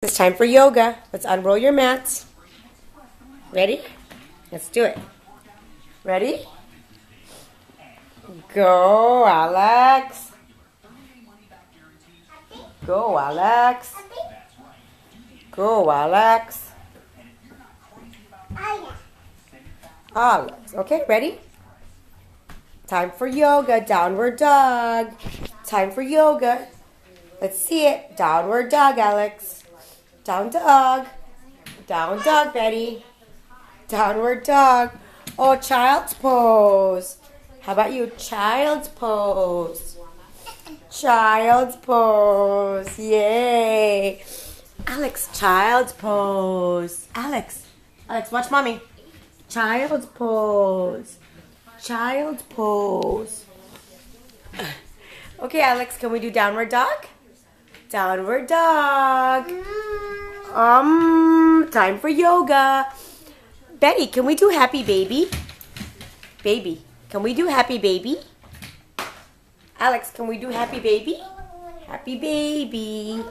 It's time for yoga. Let's unroll your mats. Ready? Let's do it. Ready? Go, Alex. Go, Alex. Go, Alex. Alex. Okay, ready? Time for yoga. Downward dog. Time for yoga. Let's see it. Downward dog, Alex. Down dog. Down dog, Betty. Downward dog. Oh, child's pose. How about you? Child's pose. Child's pose. Yay. Alex, child's pose. Alex. Alex, watch mommy. Child's pose. Child's pose. Okay, Alex, can we do downward dog? Downward dog. Time for yoga. Betty, can we do happy baby? Baby, can we do happy baby? Alex, can we do happy baby? Happy baby.